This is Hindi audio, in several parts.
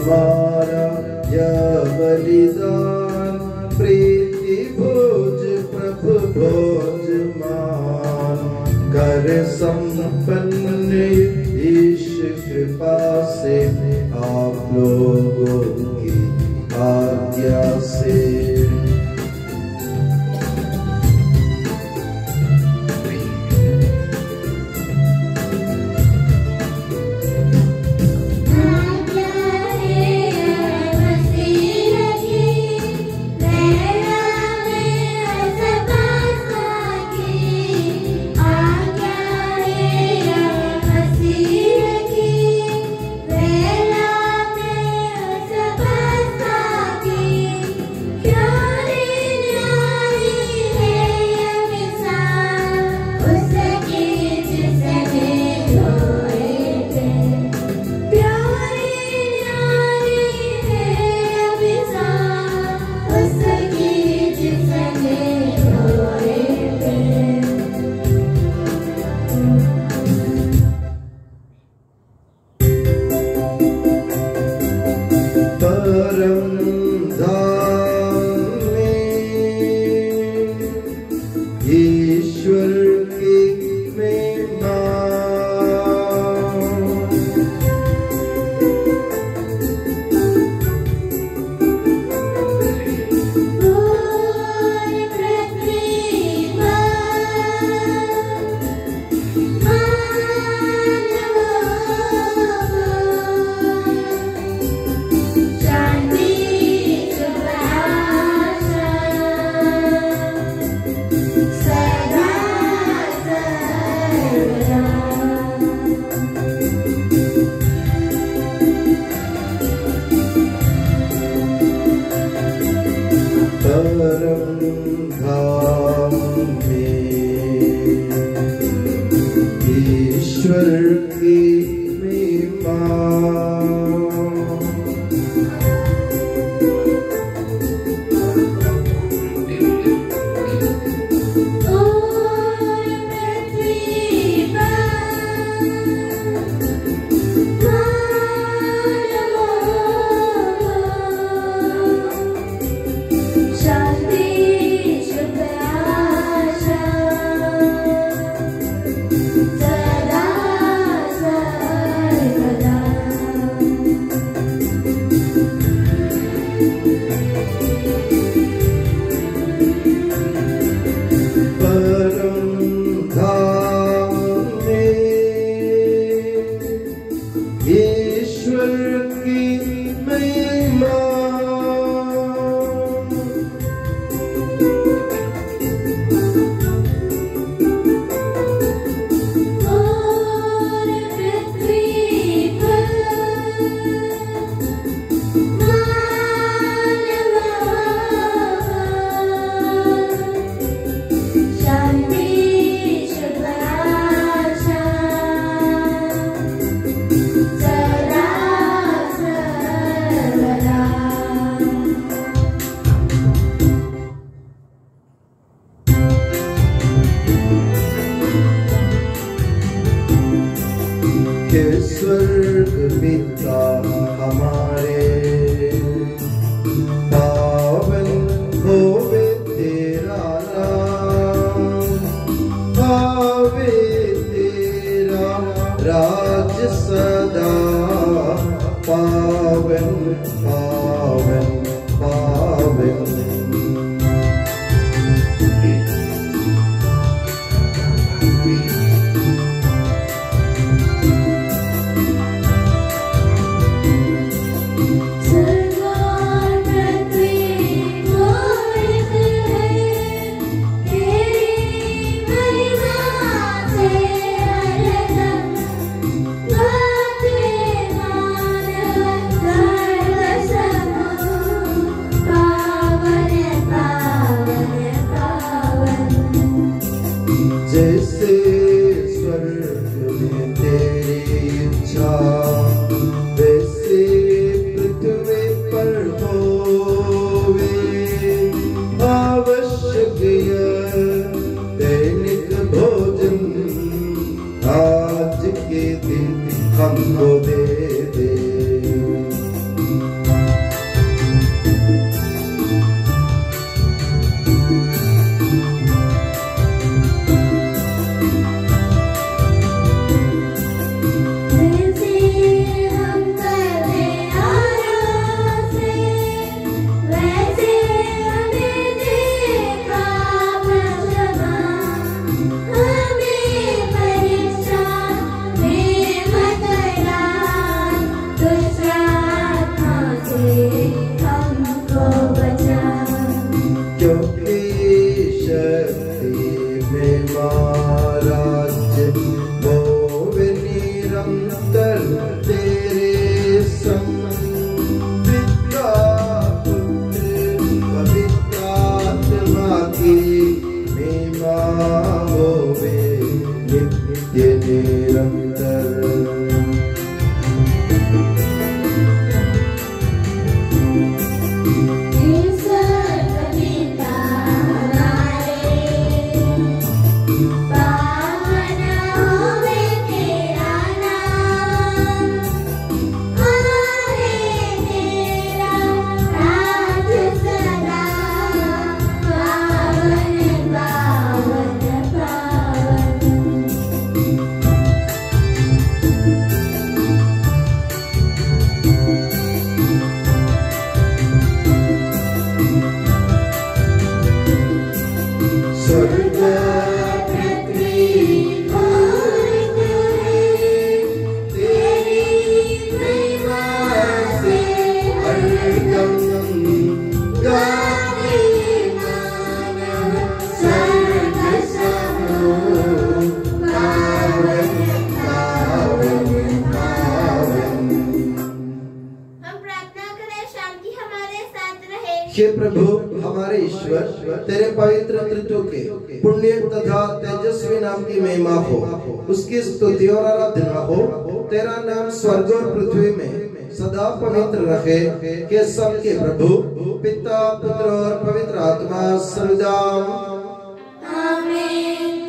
हमारा यह बलिदान प्रीति भोज प्रभु भोज मान कर संपन्न ईश कृपा से आप लोगों की आज्ञा से God वो वे निरंतर तेरे संग। पिता पुत्र पवित्र आत्मा की महिमा होवे नित्य निरंतर। हे प्रभु हमारे ईश्वर, तेरे पवित्र त्रित्व के पुण्य तथा तेजस्वी नाम की महिमा हो, उसकी स्तुति और आराधना हो। तेरा नाम स्वर्ग और पृथ्वी में सदा पवित्र रखे के सबके प्रभु पिता पुत्र और पवित्र आत्मा सदा आमीन।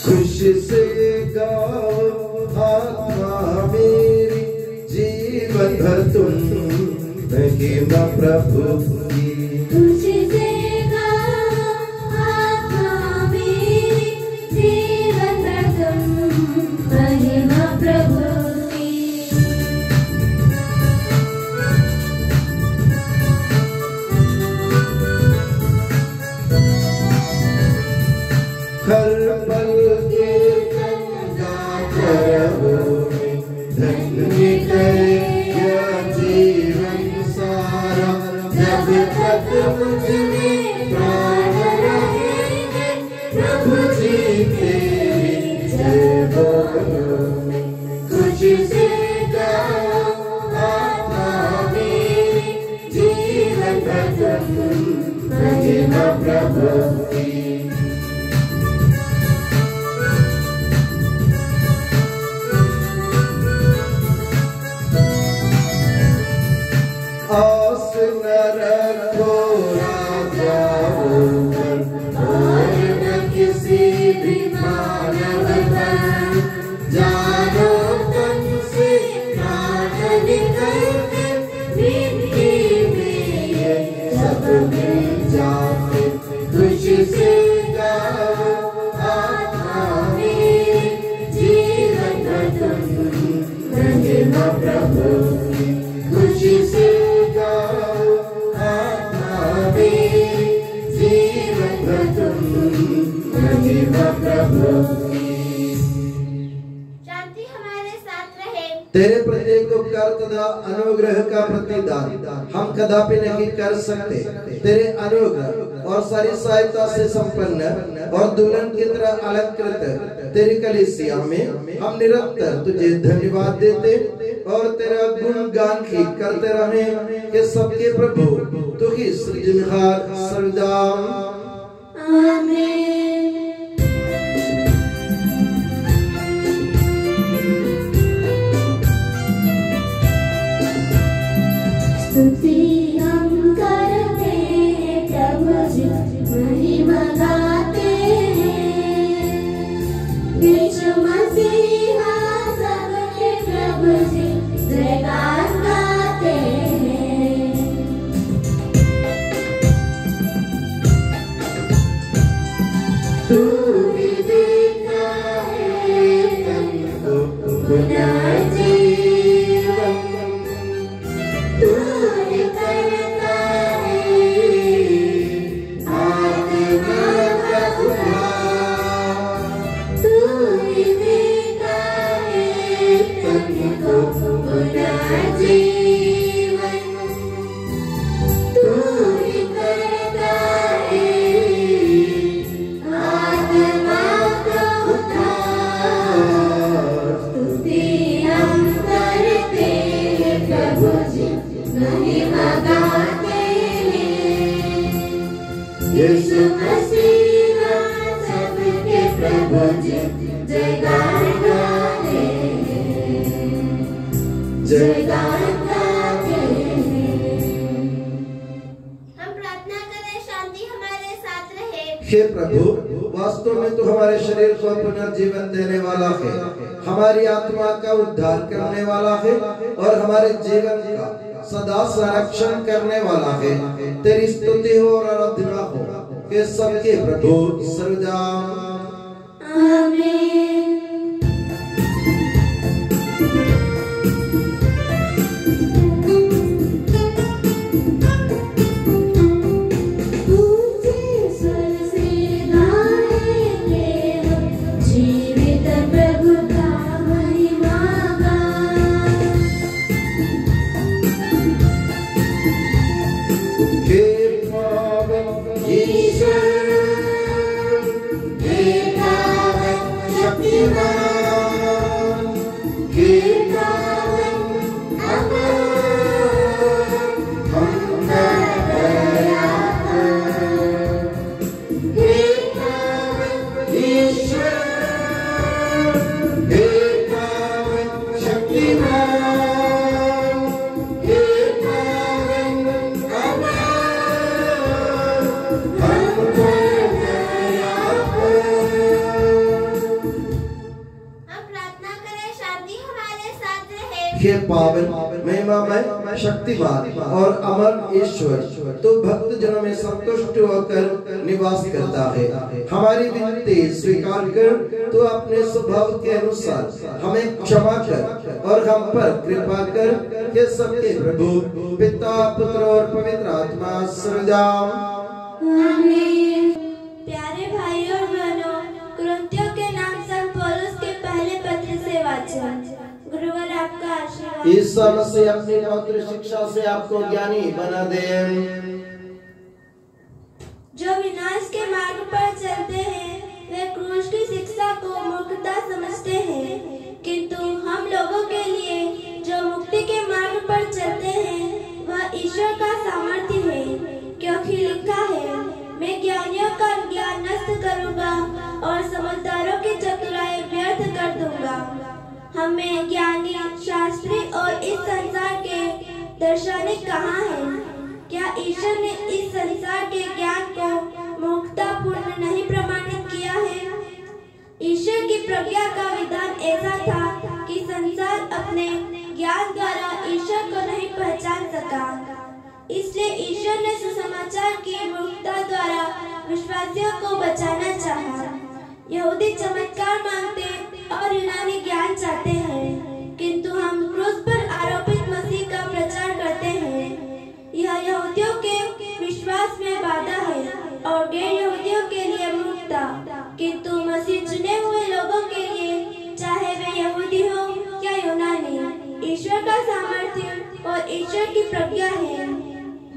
खुशी से गाओ आत्मा मेरी, जीवन भर तुम महिमा प्रभु की। खुशी से गाओ आत्मा मेरी, जीवन भर तुम महिमा प्रभु की। हर पल धन्य करे यह जीवन सारा, जब तक मुझ में प्राण रहेंगे प्रभु जी तेरी जय बोलूंगी। खुशी से गाओ आत्मा मेरी, जीवन भर तुम महिमा प्रभु की। आस न रखो राजाओं पर, और न किसी भी मानव पर। जानो तुमसे प्राण निकलते, मिट्टी में ये सब मिल जाते। खुशी से गाओ आत्मा मेरी, जीवन भर तुम महिमा प्रभु की। खुशी से शांति हमारे साथ रहे। तेरे प्रत्येक उपकार तथा अनुग्रह का प्रतिदान हम कदापि नहीं कर सकते। तेरे अनुग्रह और सारी सहायता से संपन्न और दुल्हन की तरह अलंकृत तेरी कलीसिया में हम निरंतर तुझे धन्यवाद देते और तेरा गुणगान ही करते रहे कि सबके प्रभु तू ही सृजनहार सर्वदा आमीन। स्तुति हम करते हैं प्रभु जी, महिमा गाते हैं। यीशु मसीहा सबके प्रभु जी, जयकार गाते हैं। तू भी देता है हमको पुनर्जीवन, तू प्रभु जी महिमा गाते हैं। यीशु मसीह सबके प्रभु जी जयगान गाते हैं, जयगान गाते हैं। हम प्रार्थना करें शांति हमारे साथ रहे। हे प्रभु, वास्तव में तू हमारे शरीर को पुनर्जीवन देने वाला है, हमारी आत्मा का उद्धार करने वाला है और हमारे जीवन का सदा संरक्षण करने वाला है। तेरी स्तुति हो और आराधना हो कि सबके प्रभु सर्वदा आमीन। हे पावन महिमामय शक्तिमान और अमर ईश्वर, तो भक्त जनों में संतुष्ट होकर निवास करता है। हमारी विनती स्वीकार कर तू अपने स्वभाव के अनुसार हमें क्षमा कर और हम पर कृपा कर के सबके प्रभु पिता पुत्र और पवित्र आत्मा सर्वदा आमीन। प्यारे भाइयों और बहनों, कुरिन्थियों के नाम संत पौलुस के पहले पत्र से वाचन। गुरुवर आपका आशीर्वाद। ईसा मसीह अपनी पवित्र शिक्षा से आपको ज्ञानी बना दे। जो विनाश के मार्ग पर चलते हैं वे क्रूस की शिक्षा को मूर्खता समझते हैं, किंतु हम लोगों के लिए जो मुक्ति के मार्ग पर चलते हैं वह ईश्वर का सामर्थ्य है, क्योंकि लिखा है, मैं ज्ञानियों का ज्ञान नष्ट करूंगा और समझदारों की चतुराई व्यर्थ कर दूंगा। हमें ज्ञानी, शास्त्री और इस संसार के दार्शनिक कहाँ हैं? क्या ईश्वर ने इस संसार के ज्ञान को मूर्खतापूर्ण नहीं प्रमाणित किया है? ईश्वर की प्रज्ञा का विधान ऐसा था कि संसार अपने ज्ञान द्वारा ईश्वर को नहीं पहचान सका। इसलिए ईश्वर ने सुसमाचार की मूर्खता द्वारा विश्वासियों को बचाना चाहा। यहूदी चमत्कार मांगते और यूनानी ज्ञान चाहते हैं, किंतु हम क्रूस पर आरोपित मसीह का प्रचार करते हैं। यह यहूदियों के विश्वास में बाधा है और गैर यहूदियों के लिए मूर्खता, किंतु मसीह चुने हुए लोगों के लिए, चाहे वे यहूदी हो या यूनानी, ईश्वर का सामर्थ्य और ईश्वर की प्रज्ञा है,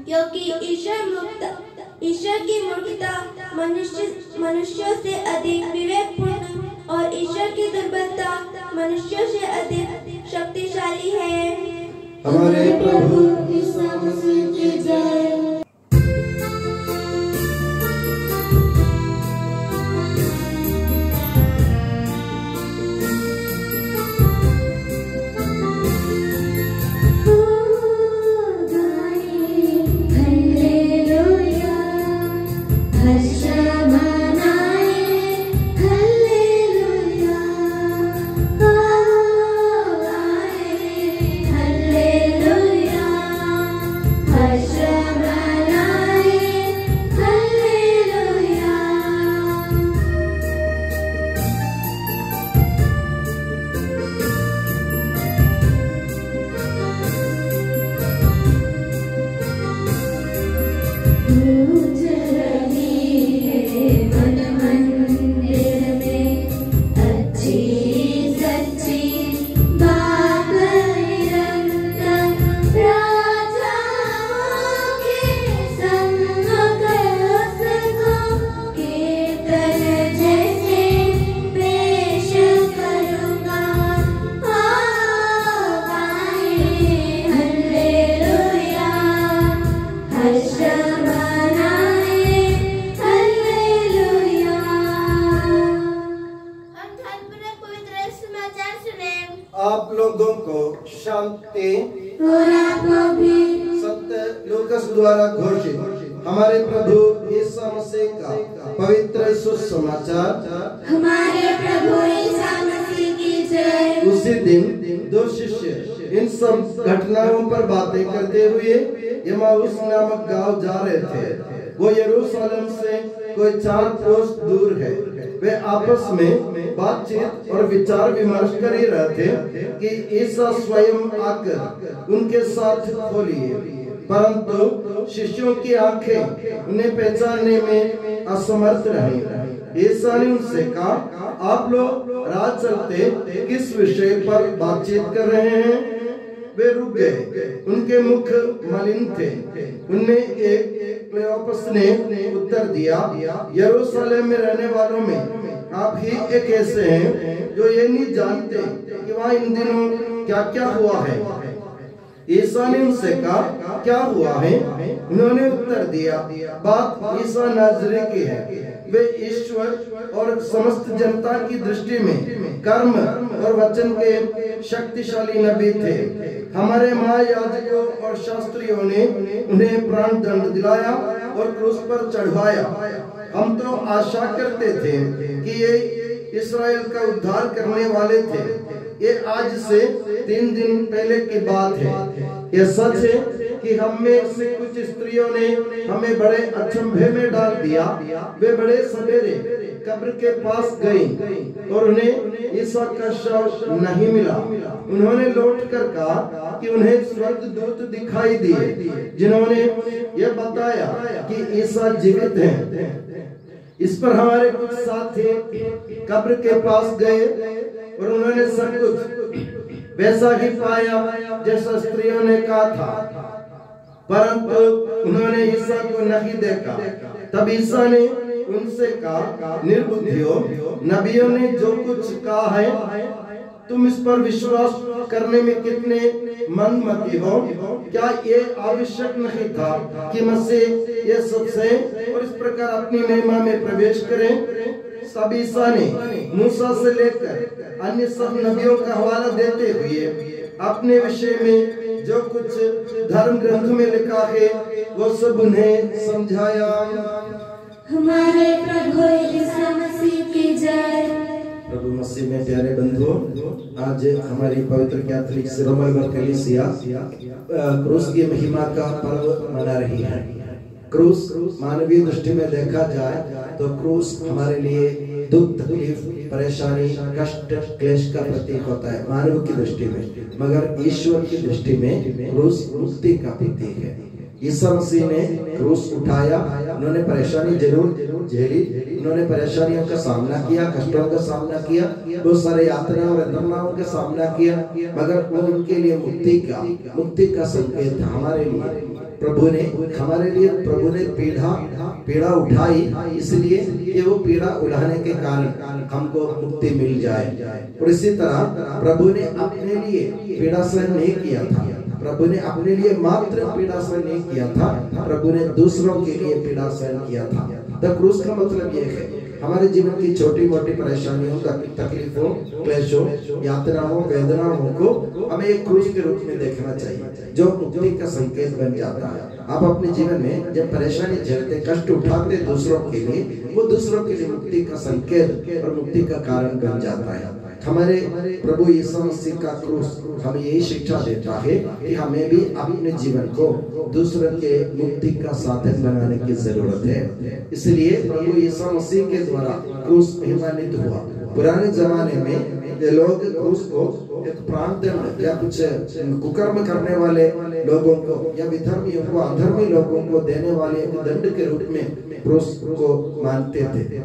क्योंकि ईश्वर की मूर्खता मनुष्यों से अधिक विवेकपूर्ण और ईश्वर की दुर्बलता मनुष्यों से अधिक शक्तिशाली है। हमारे प्रभु ईसा मसीह की जय। द्वारा घोषित हमारे प्रभु यीशु मसीह का पवित्र सुसमाचार। हमारे प्रभु यीशु मसीह की जय। उसी दिन दो शिष्य इन सब घटनाओं पर बातें करते हुए एमाउस नामक गांव जा रहे थे। वो यरूशलेम से कोई 4 कोस दूर है। वे आपस में बातचीत और विचार विमर्श कर ही रहे थे कि ईसा स्वयं आकर उनके साथ बोलिए, परंतु शिष्यों की आंखें उन्हें पहचानने में असमर्थ रही। ईसा ने उनसे कहा, आप लोग रात चलते किस विषय पर बातचीत कर रहे हैं? वे रुक गए, उनके मुख मलिन थे। उनमें एक क्लेओपस ने उत्तर दिया, यरूशलेम में रहने वालों में आप ही एक ऐसे हैं जो ये नहीं जानते कि वहाँ इन दिनों क्या क्या हुआ है। ईसा ने उनसे कहा, क्या हुआ है? उन्होंने उत्तर दिया, बात ईसा नाज़री की है। वे ईश्वर और समस्त जनता की दृष्टि में कर्म और वचन के शक्तिशाली नबी थे। हमारे महायाजकों और शास्त्रियों ने उन्हें प्राण दंड दिलाया और क्रूस पर चढ़वाया। हम तो आशा करते थे कि ये इस्राएल का उद्धार करने वाले थे। ये आज से 3 दिन पहले की बात है। यह सच है कि हम में से कुछ स्त्रियों ने हमें बड़े अचंभे में डाल दिया। वे बड़े सवेरे कब्र के पास गईं और उन्हें ईसा का शव नहीं मिला। उन्होंने लौटकर कहा कि उन्हें स्वर्गदूत दिखाई दिए जिन्होंने यह बताया कि ईसा जीवित हैं। इस पर हमारे कुछ साथी कब्र के पास गए और उन्होंने सब कुछ वैसा ही पाया जैसा स्त्रियों ने कहा था, परंतु उन्होंने ईसा को नहीं देखा। तब ईसा ने उनसे कहा, निर्बुद्धियों, नबियों ने जो कुछ कहा है तुम इस पर विश्वास करने में कितने मनमती हो? क्या ये आवश्यक नहीं था कि मसीह ये सब सहे और इस प्रकार अपनी महिमा में प्रवेश करें? सब ईसा ने मूसा से लेकर अन्य सब नबियों का हवाला देते हुए अपने विषय में जो कुछ धर्म ग्रंथ में लिखा है वो सब उन्हें समझाया। हमारे प्रभु यीशु मसीह की जय। प्रभु मसीह में प्यारे बंधुओं, आज हमारी पवित्र कैथोलिक सिरोमणि कलीसिया क्रूस की महिमा का पर्व मना रही है। क्रूस मानवीय दृष्टि में देखा जाए तो क्रूस हमारे लिए दुख, तकलीफ, परेशानी, कष्ट, क्लेश का प्रतीक होता है मानव की दृष्टि में, मगर ईश्वर की दृष्टि में क्रूस मुक्ति का प्रतीक है। ईसा मसीह ने क्रूस उठाया, उन्होंने परेशानी जरूर झेली, उन्होंने परेशानियों का सामना किया, कष्टों का सामना किया, बहुत सारे यातनाओं और यंत्रणाओं का सामना किया, मगर वो उनके लिए मुक्ति का संकेत था। हमारे लिए प्रभु ने पीड़ा उठाई, इसलिए कि वो पीड़ा उठाने के कारण हमको मुक्ति मिल जाए। और इसी तरह प्रभु ने अपने लिए पीड़ा सहन नहीं किया था, प्रभु ने अपने लिए मात्र पीड़ा सहन नहीं किया था, प्रभु ने दूसरों के लिए पीड़ा सहन किया था। तो क्रूस का मतलब ये है हमारे जीवन की छोटी मोटी परेशानियों, तकलीफों, क्लेशों, यातनाओं, वेदनाओं को हमें एक क्रूस के रूप में देखना चाहिए जो मुक्ति का संकेत बन जाता है। आप अपने जीवन में जब परेशानी झेलते, कष्ट उठाते दूसरों के लिए, वो दूसरों के लिए मुक्ति का संकेत और मुक्ति का कारण बन जाता है। हमारे प्रभु यीशु मसीह का क्रूस हमें यही शिक्षा देता है कि हमें भी अपने जीवन को दूसरों के मुक्ति का साधन बनाने की जरूरत है। इसलिए प्रभु यीशु मसीह के द्वारा क्रूस महिमान्वित हुआ। पुराने जमाने में लोग क्रूस को एक प्राणदंड या कुछ कुकर्म करने वाले लोगों को या विधर्मियों को, अधर्मी लोगों को देने वाले एक दंड के रूप में क्रूस को मानते थे।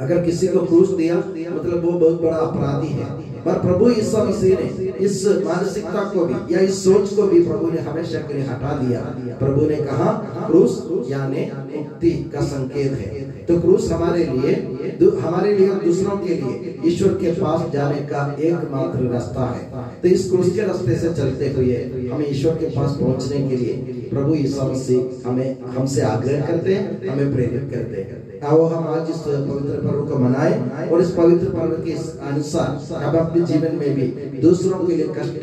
अगर किसी को क्रूस दिया मतलब वो बहुत बड़ा अपराधी है। पर प्रभु यीशु मसीह ने इस मानसिकता को भी या इस सोच को भी प्रभु ने हमेशा के लिए हटा दिया। प्रभु ने कहा क्रूस यानी मुक्ति का संकेत है। तो क्रूस हमारे लिए दूसरों के लिए ईश्वर के पास जाने का एकमात्र रास्ता है। तो इस क्रूस के रास्ते से चलते हुए हमें ईश्वर के पास पहुंचने के लिए प्रभु यीशु मसीह हमसे आग्रह करते हैं, हमें प्रेरित करते हैं। आओ हम आज इस पवित्र पर्व को मनाएं और इस पवित्र पर्व के अनुसार हम अपने जीवन में भी दूसरों के लिए कष्ट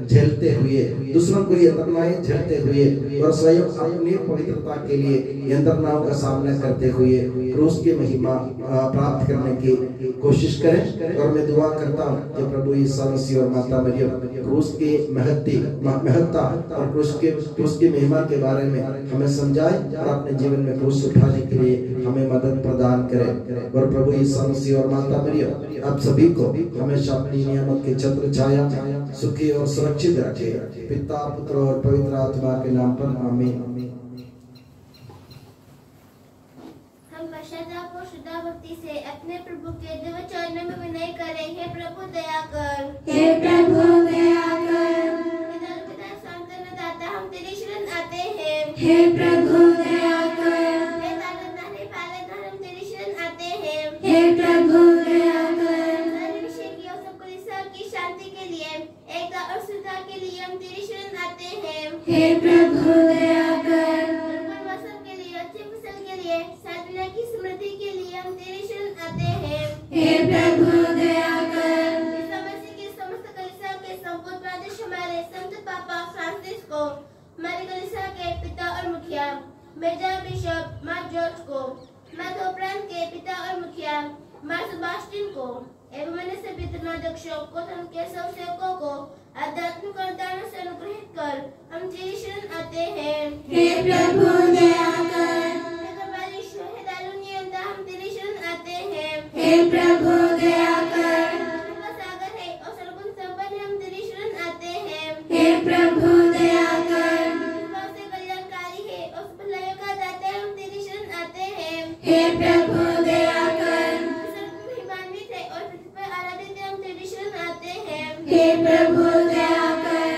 झेलते हुए, दूसरों के लिए यंत्रणाएं झेलते हुए और स्वयं अपनी पवित्रता के लिए यंत्रणाओं का सामना करते हुए क्रूस की महिमा प्राप्त करने की कोशिश करें। और मैं दुआ करता हूँ कि प्रभु यीशु मसीह और माता मरियम क्रूस की महत्ता और क्रूस की महिमा के बारे में हमें समझाए और अपने जीवन में क्रूस उठाने के लिए हमें मदद प्रदान करें। और प्रभु यीशु मसीह और माता मरियम आप सभी को हमेशा अपनी नियामत की छत्र छाया सुखी और सुरक्षित रखे। पिता, पुत्र और पवित्र आत्मा के नाम पर आमीन। हम पश्चाताप और शुद्ध भक्ति से अपने प्रभु के दिव्य चरणों में विनय करें। हे प्रभु दया कर, हे प्रभु दया कर। पिता सांत्वना दाता हम तेरी शरण आते हैं। हे प्रभु दया कर, हे ताकतवान पालनहार हम तेरी शरण आते हैं। हे प्रभु दया कर। सर्वशक्ति और सब कलीसिया की शांति के लिए, एकता और सुधता के लिए हम तेरी शरण आते हैं। हे प्रभु दया कर, मौसम के लिए, अच्छी फसल के लिए, साधना की समृद्धि के लिए हम तेरी शरण आते हैं। हे प्रभु दया कर। यीशु मसीह की समस्त कलीसिया के संपूर्ण प्रादेश हमारे संत पापा फ्रांसिस को, हमारे कलीसिया के पिता और मुखिया मेजर बिशप मार जॉर्ज को, माधव प्रांत के पिता और मुखिया मार सेबास्टियन को एवं अन्य सभी धर्माध्यक्षों को, के सब सेवकों को आध्यात्मिक वरदानों से अनुग्रहित कर हम तेरी शरण आते हैं। हे प्रभु दया कर। हम तेरी शरण आते हैं। हे प्रभु दया कर। सागर है और सर्वगुण संपन्न हम तेरी शरण आते हैं। हे प्रभु दया कर। से कल्याणकारी है और भलाइयों का दाता हम तेरी शरण आते हैं। हे प्रभु दया कर। महिमान्वित है और पृथ्वी पर आराधित हम तेरी शरण आते हैं। हे प्रभु दया कर।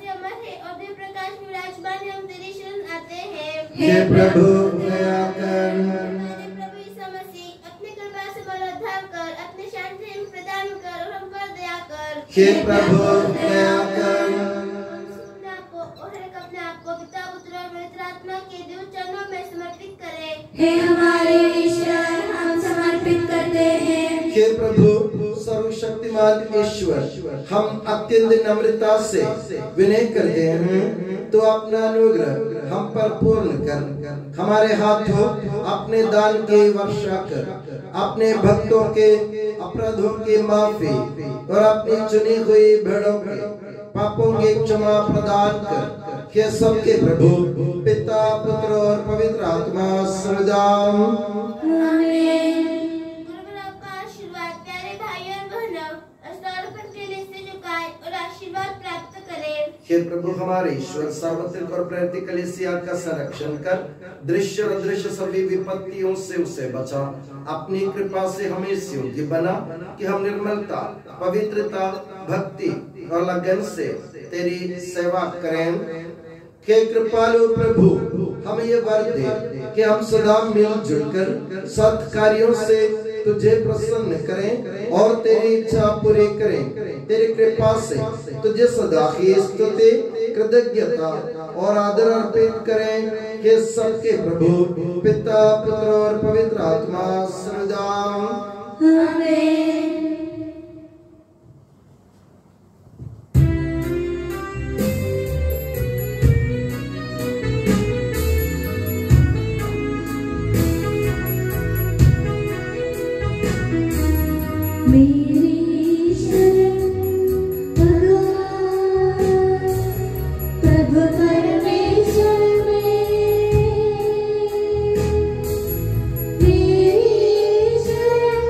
अमर है और दिव्य प्रकाश में विराजमान हम तेरी शरण आते हैं। हे प्रभु दया कर। प्रभु यीशु मसीह अपने कृपा से बलोद्धार कर, अपने शांति प्रदान कर और हम पर दया कर। हे प्रभु दया कर। अपने आप को पिता, पुत्र और पवित्र आत्मा के दिव्य चरणों में समर्पित करें। हे हमारे ईश्वर हम समर्पित करते हैं। हे प्रभु सर्वशक्तिमान ईश्वर, हम अत्यंत नम्रता से विनय करते हैं तो अपना अनुग्रह हम पर पूर्ण कर, हमारे हाथों अपने दान की वर्षा कर, अपने भक्तों के अपराधों की माफी और अपनी चुनी हुई भेड़ों के पापों की क्षमा प्रदान कर। हे सबके प्रभु पिता, पुत्र और पवित्र आत्मा सदा आमीन। का आशीर्वाद प्यारे भाई और बहनों अस्तारोपण के लिए से झुकाए और आशीर्वाद प्राप्त करें। हे प्रभु हमारे ईश्वर, सार्वत्रिक और प्रेरित कलीसिया का संरक्षण कर, दृश्य और अदृश्य सभी विपत्तियों से उसे बचा, अपनी कृपा से हमें इस योग्य बना कि हम निर्मलता, पवित्रता, भक्ति और लगन से तेरी सेवा करें। हे कृपालु प्रभु हमें ये वर दे कि हम सदा मिलजुल कर सत् कार्यों से तुझे प्रसन्न करें और तेरी इच्छा पूरी करें। तेरी कृपा से तुझे सदा की स्तुति, कृतज्ञता और आदर अर्पित करें। हे सबके प्रभु पिता, पुत्र और पवित्र आत्मा सदा आमीन। मेरी शरण भगवान प्रभु परमेश्वर में, मेरी शरण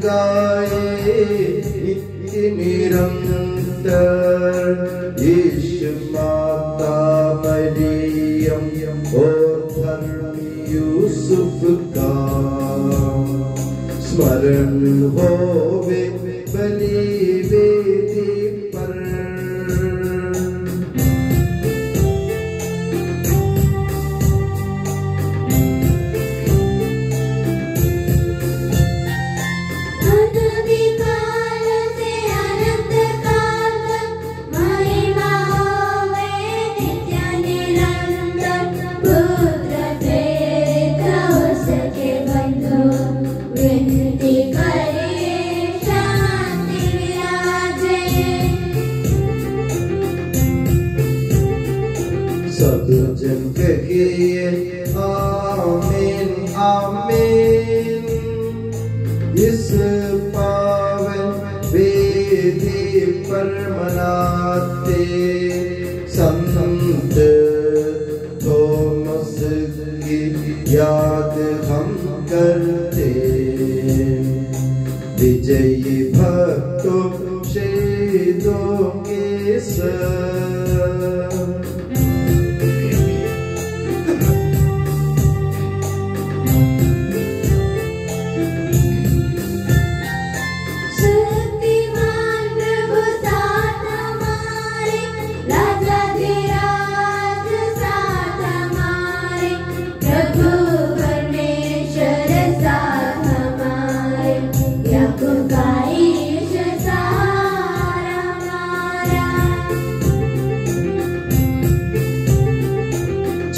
गाए नित्य निरंतर यीशु माता मरियम और धर्मी यूसुफ का स्मरण होवे बलि वेदी पर। सब जन कहिए आमीन आमीन। इस पावन वेदी पर मनाते संत थोमस की याद हम करते। विजयी भक्तों शहीदों के संग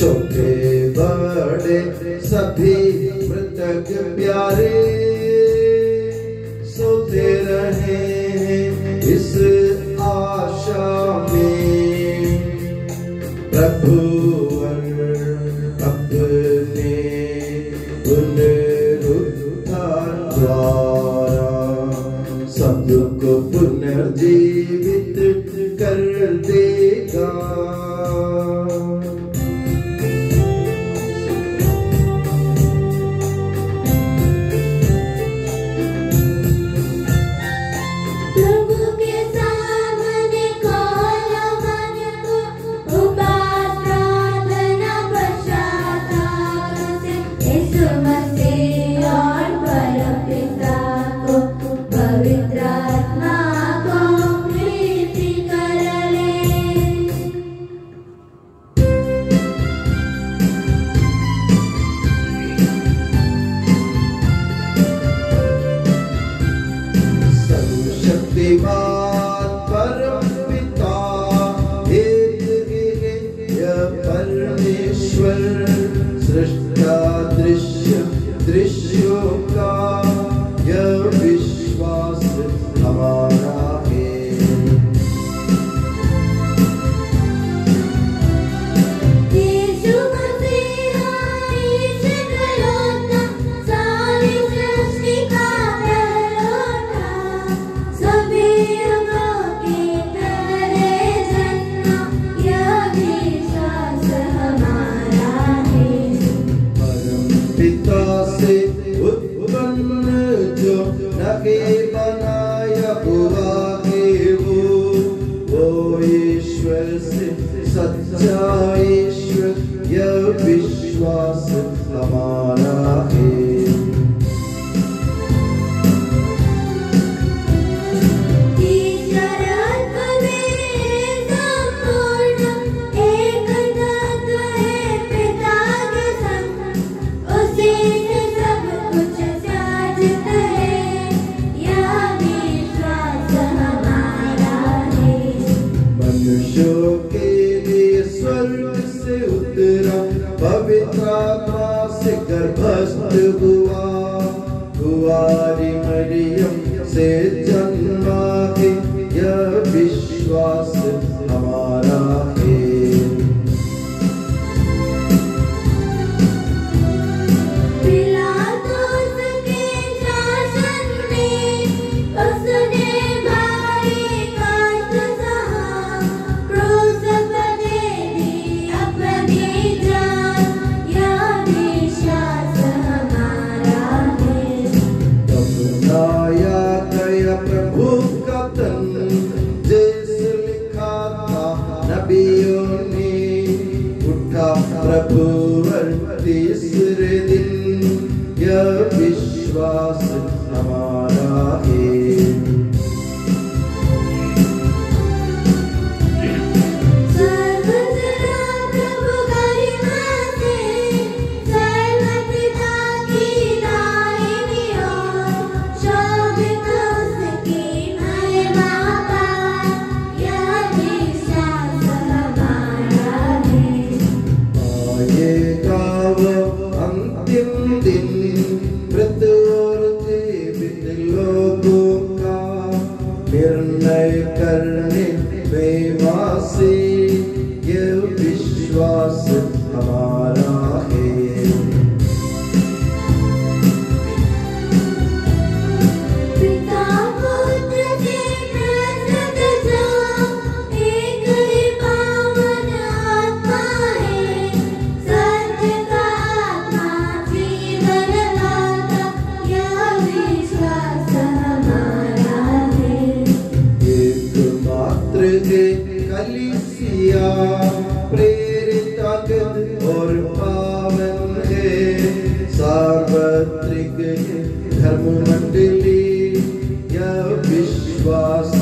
छोटे बड़े सभी मृतक प्यारे सोते रहे हैं इस आशा में। प्रभु अपने पुनरुत्थान द्वारा सबको पुनर्जीवित कर देगा। परम पिता एक परमेश्वर सृष्टा दृश्यों का यह विश्वास हमारा है। पिता से उत्पन्न जो नगे बनाया हुआ के वो ईश्वर से सच्चा ईश्वर यह विश्वास हमारा है। मनुष्यों के लिए स्वर्ग से उतरा पवित्र आत्मा से गर्भस्थ हुआ। कुंवारी मरियम से जन्मा है यह विश्वास हमारा है। तीसरे दिन यह विश्वास हमारा है। निर्णय करने में वासे ये विश्वास हमारा है। पिता पुत्र के प्रसाद जो एक ही पावन आत्मा है, सत्य का आत्मा जीवन दाता यह विश्वास हमारा है। एकमात्र है कलीसिया प्रेरित और पावन है, सार्वत्रिक धर्म मंडली यह विश्वास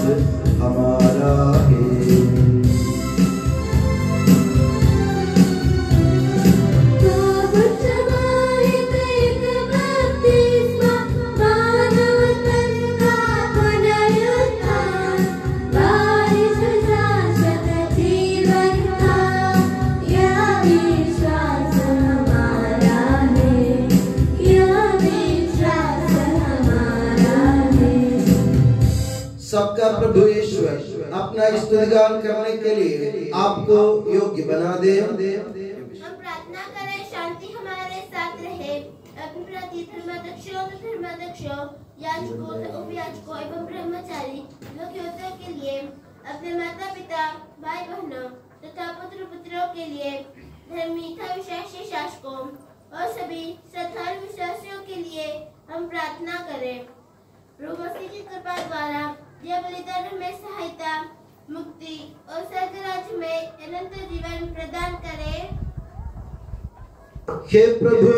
हमारा है। सबका प्रभु ईश्वर अपना स्तुतिगान करने के लिए आपको योग्य बना दे। हम प्रार्थना करें शांति हमारे साथ रहे। अपने प्रति धर्माध्यक्षों, याजकों, उपयाजकों एवं ब्रह्मचारी लोगों के लिए, अपने माता पिता, भाई बहनों तथा पुत्र पुत्रों के लिए, धर्मी विश्वासी शासकों और सभी श्रद्धालु विश्वासियों के लिए हम प्रार्थना करें। प्रभु मसीह की कृपा द्वारा यह बलिदान हमें सहायता, मुक्ति और स्वर्ग राज्य में अनंत जीवन प्रदान करे। हे प्रभु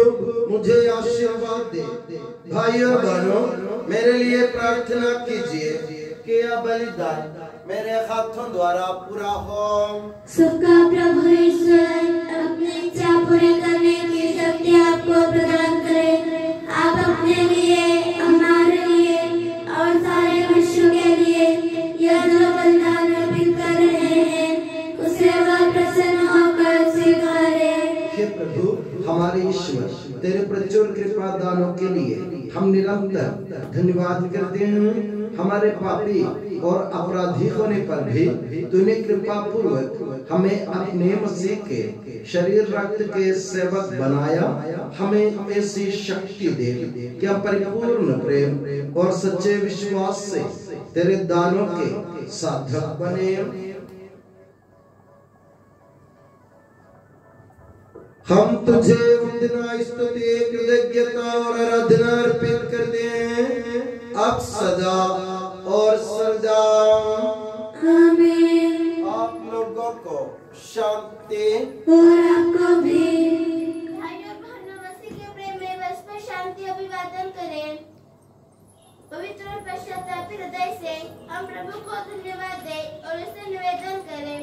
मुझे आशीर्वाद दे। भाइयों बहनों मेरे लिए प्रार्थना कीजिए कि यह बलिदान मेरे हाथों द्वारा पूरा हो। सबका प्रभु ईश्वर अपनी इच्छा पूरी करने की शक्ति आपको प्रदान करे। आप अपने लिए, हमारे लिए और सारे विश्व के लिए यह जो बलिदान अर्पित कर रहे हैं उसे वह प्रसन्न होकर स्वीकारे। हे प्रभु हमारे ईश्वर तेरे प्रचुर कृपा दानों के लिए हम निरंतर धन्यवाद करते हैं। हमारे पापी और अपराधी होने पर भी तूने कृपा पूर्वक हमें अपने मसीह के शरीर रक्त के सेवक बनाया। हमें ऐसी शक्ति दे कि हम परिपूर्ण प्रेम और सच्चे विश्वास से तेरे दानों के साधक बने। हम तुझे वंदना, स्तुति, कृतज्ञता और आराधना अर्पित करते हैं अब सदा और सदा। आमीन। आप लोगों को शांति और आपको भी। भाइयों बहनों मसीह के प्रेम में परस्पर शांति अभिवादन करें। पवित्र और पश्चातापी हृदय से हम प्रभु को धन्यवाद दें और उससे निवेदन करें।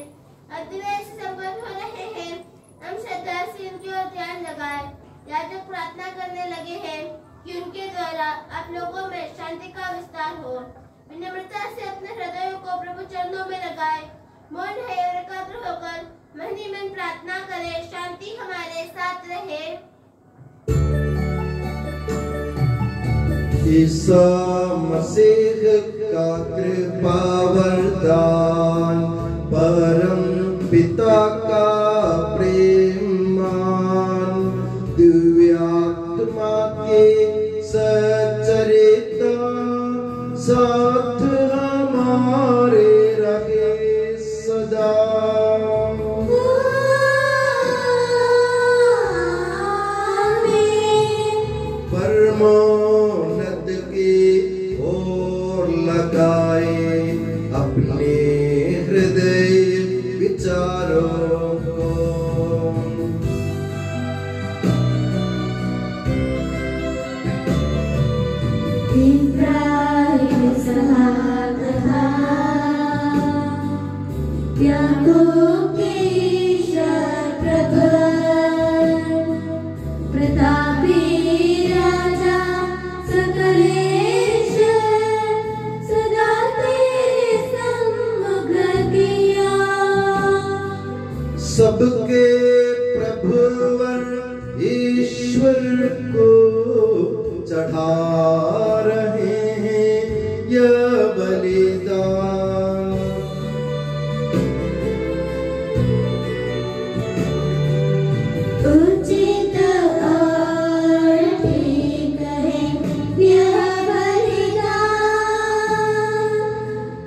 अद्वितीय से संपन्न हो रहे हैं, हम श्रद्धा से उनकी ओर ध्यान लगाएं। याजक प्रार्थना करने लगे हैं कि उनके द्वारा आप लोगों में शांति का विस्तार हो। विनम्रता से अपने हृदयों को प्रभु चरणों में लगाएं। मौन है और एकाग्र होकर मन ही मन प्रार्थना करें। शांति हमारे साथ रहे। ईसा मसीह का कृपा वरदान, परम पिता का प्रेमान, दिव्यात्मा के सचरिता साथ हमारे रहे सदा। परमोन्नत की ओर लगाए अपने हृदय विचारों को। प्रतापी राजा सकलेश्वर सदा तेरे सम्मुख किया। सबके प्रभुवर ईश्वर को चढ़ा रहे हैं यह बलिदान। उचित और ठीक है यह बलिदान,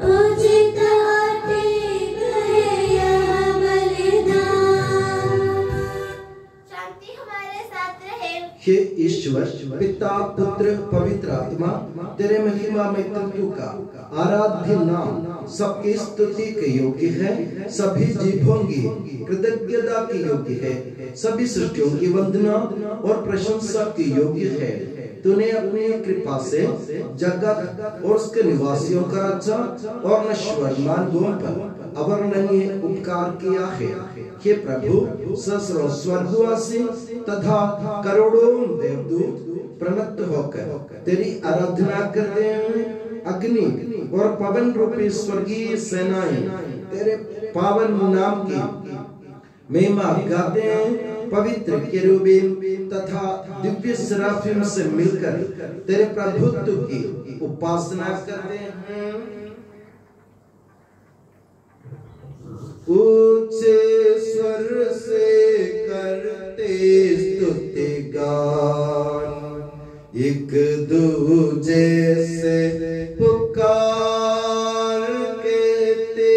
उचित और ठीक है यह बलिदान। शांति हमारे साथ रहे। हे ईश्वर पिता पुत्र पवित्र आत्मा, तेरे महिमा में तत्व का आराध्य नाम सबकी स्तुति के योग्य है, सभी जीवों की कृतज्ञता के योग्य है, सभी सृष्टियों की वंदना और प्रशंसा के योग्य है। तूने अपनी कृपा से जगत और उसके निवासियों का रक्षा और नश्वर मानवों पर अवर्णनीय उपकार किया है। हे प्रभु, सहस्रों स्वर्गवासी तथा करोड़ों देवदूत प्रमत्त होकर तेरी आराधना करते हैं। अग्नि और पवन रूपी स्वर्गीय सेनाएं तेरे पावन नाम की महिमा गाते हैं। पवित्र केरूबीन तथा दिव्य सराफिम से मिलकर तेरे प्रभुत्व की उपासना करते हैं। ऊंचे स्वर से करते स्तुति गान, एक दूजे से पुकार कहते।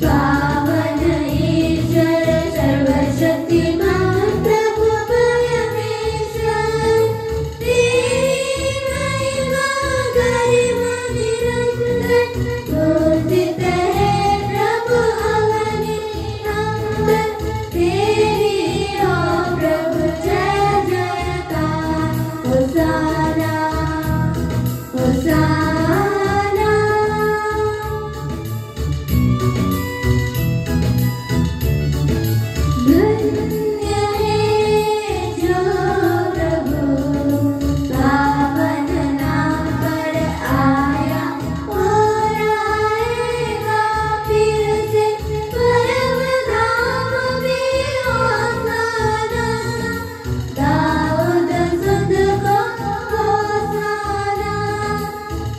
पावन ईश्वर सर्वशक्तिमान प्रभु परमेश्वर, तेरी महिमा गरिमा निरंतर घोषित है प्रभु अवनीत अंबर। तेरी हो प्रभु जय जयकार, होसाना होसाना। धन्य है जो प्रभु पावन नाम पर आया और आएगा फिर से परम धाम में होसाना। दाऊद सुत को होसाना,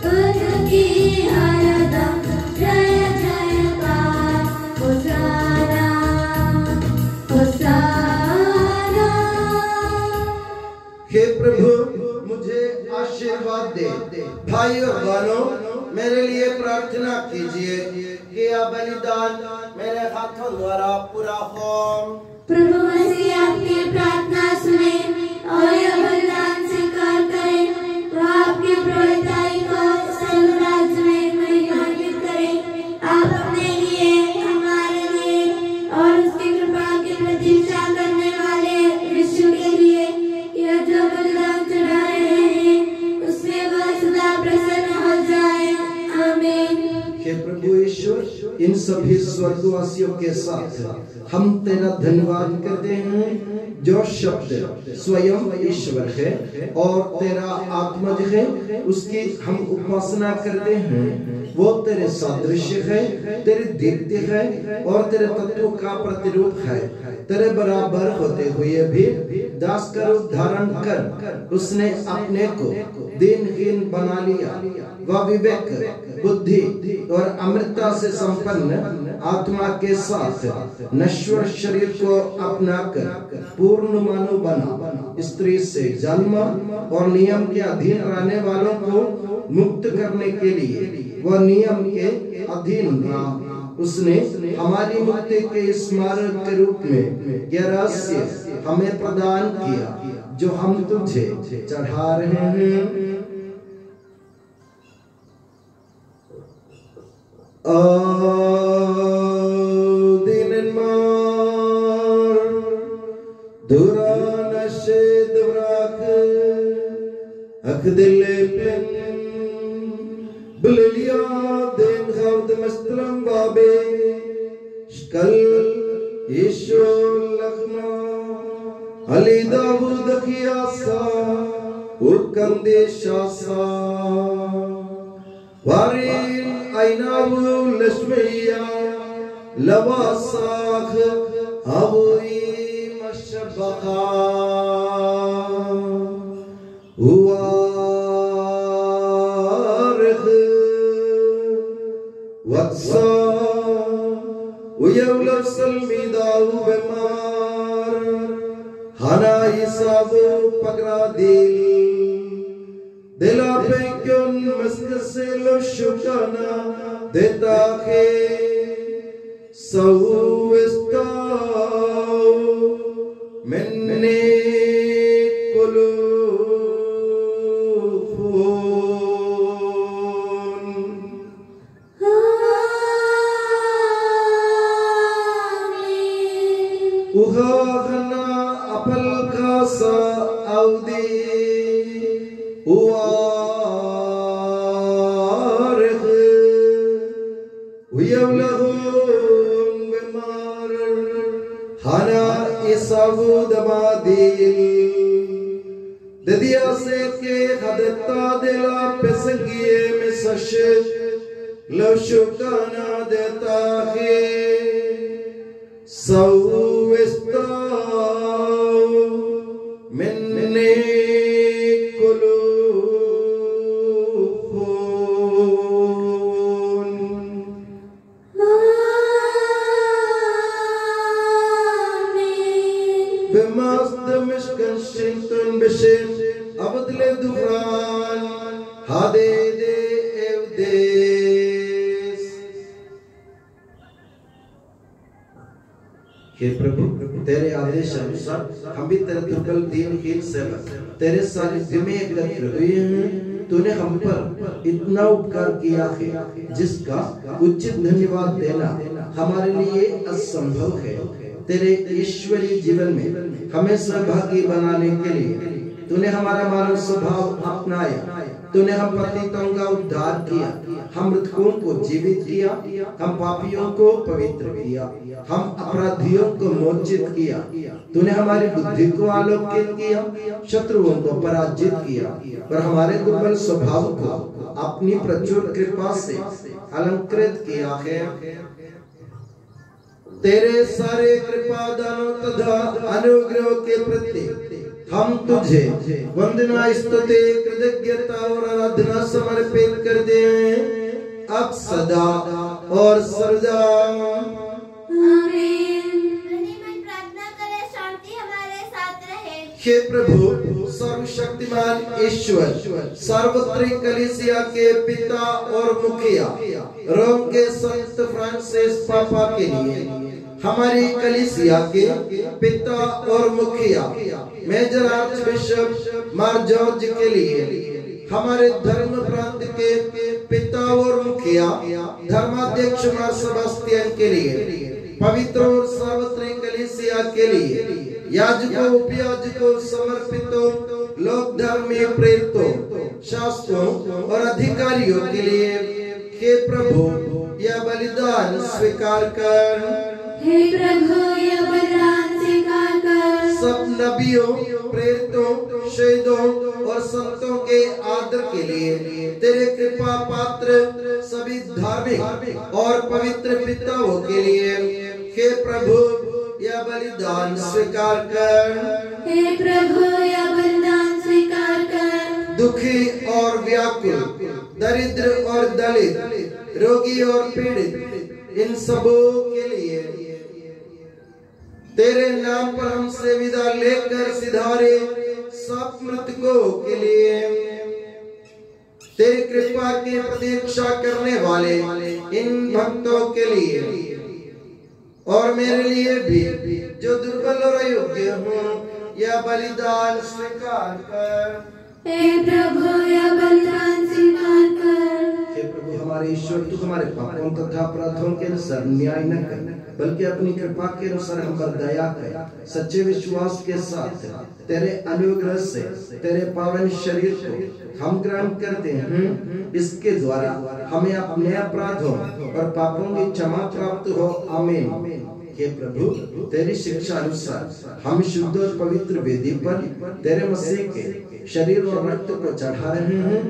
उनकी हरदम जय जयकार, होसाना होसाना। हे प्रभु, मुझे आशीर्वाद दे। भाई और बहनों, मेरे लिए प्रार्थना कीजिए कि यह बलिदान मेरे हाथों द्वारा पूरा हो। प्रभु मसीह आपकी प्रार्थना सुने और यह बलिदान स्वीकार करें। वह आपकी प्रभुताई को सर्वराज्य में महिमान्वित करें। आप अपने लिए, हमारे लिए और उसकी कृपा की प्रतीक्षा करने वाले विश्व के लिए यह जो बलिदान चढ़ा रहे हैं उसमें वह सदा प्रसन्न हो जाए। आमीन। हे प्रभु ईश्वर, इन सभी स्वर्गवासियों के साथ हम तेरा धन्यवाद करते हैं जो शब्द स्वयं ईश्वर है और तेरा आत्मज है, उसकी हम उपासना करते हैं। वो तेरे सादृश्य है, तेरी दीप्ति है और तेरे तत्व का प्रतिरूप है। तेरे बराबर होते हुए भी दास का रूप धारण कर उसने अपने को दीनहीन बना लिया। वह विवेक, बुद्धि और अमृतता से संपन्न आत्मा के साथ नश्वर शरीर को अपनाकर पूर्ण मानव बना। स्त्री से जन्म और नियम के अधीन रहने वालों को मुक्त करने के लिए वह नियम के अधीन रहा। उसने हमारी मुक्ति के स्मारक के रूप में यह रहस्य हमें प्रदान किया जो हम तुझे चढ़ा रहे हैं। Akdille Belilia den gavd mastram babe Shkal Isho Lakhma Ali Davud Khiyasa Urkande Shasa Warin Ainavu Lashmiya Lavasakh Avui Mashabakha Uwarikh Watsa Uyawlav Salmidahu Bemar Hana Isabu Pagra Dil Dila Pekyun Maskasilo Shukana Deta Khe Sawistau Minni Kulufun Uhaghna Apal Khasa Audi Uwarikh Uyawlahun Bemar Hana Isavu Damadil Didiya se ke Khadta Dila Pesangiye Misash Lavshukana Deta Khe Sawistau Minni Kulufun Bemast Mishkan Shintun Bishim Abdle Dufran Hade De Evdes हे प्रभु तेरे आदेश अनुसार हम भी तेरे दुर्बल दीनहीन सेवक तेरे सानिध्य में एकत्र हुए हैं तूने हम पर इतना उपकार किया है जिसका उचित धन्यवाद देना हमारे लिए असंभव है तेरे ईश्वरीय जीवन में हमें सहभागी बनाने के लिए तूने हमारा मानव स्वभाव अपनाया तूने हम पतितों का उद्धार किया हम मृतकों को जीवित किया हम पापियों को पवित्र किया हम अपराधियों को मोचित किया तूने हमारी बुद्धि को आलोकित किया शत्रुओं को पराजित किया और हमारे दुर्बल स्वभाव को अपनी प्रचुर कृपा से अलंकृत किया है तेरे सारे कृपा दानों तथा अनुग्रह के प्रति हम तुझे वंदना स्तुति कृतज्ञता और आराधना समर्पित करते हैं अब सदा और सर्वदा आमीन। प्रार्थना करें शांति हमारे साथ रहे। हे प्रभु सर्वशक्तिमान ईश्वर सार्वत्रिक कलीसिया के पिता और मुखिया रोम के संत फ्रांसिस पापा के लिए हमारी कलीसिया के पिता और मुखिया मेजर आर्चबिशप मार जॉर्ज के लिए हमारे धर्म प्रांत के पिता और मुखिया धर्माध्यक्ष मार सेबास्टियन के लिए पवित्र और सार्वत्रिक कलीसिया के लिए याजकों उपयाजकों समर्पितों लोक धर्मी प्रेरितों शास्त्रों और अधिकारियों के लिए हे प्रभु यह बलिदान स्वीकार कर हे प्रभु यह बलिदान स्वीकार कर सब नबियों प्रेरितों शहीदों और संतों के आदर के लिए तेरे कृपा पात्र सभी धार्मिक और पवित्र पिताओं के लिए हे प्रभु यह बलिदान स्वीकार कर हे प्रभु यह बलिदान स्वीकार कर दुखी और व्याकुल दरिद्र और दलित रोगी और पीड़ित इन सबों के लिए तेरे नाम पर हमसे विदा लेकर सिधारे सब मृतकों के लिए तेरी कृपा की प्रतीक्षा करने वाले इन भक्तों के लिए और मेरे लिए भी जो दुर्बल और अयोग्य हूँ यह बलिदान स्वीकार कर हे प्रभु यह बलिदान स्वीकार कर हे प्रभु हमारे ईश्वर तू हमारे पापों तथा अपराधों के अनुसार न्याय न कर बल्कि अपनी कृपा के अनुसार हम पर दया कर सच्चे विश्वास के साथ तेरे अनुग्रह से तेरे पावन शरीर को हम ग्रहण करते हैं। इसके द्वारा हमें अपने अपराधों और पापों की क्षमा प्राप्त हो। आमीन। हे प्रभु, तेरी शिक्षा अनुसार हम शुद्ध और पवित्र वेदी पर तेरे मसीह के शरीर और रक्त को चढ़ा रहे हैं।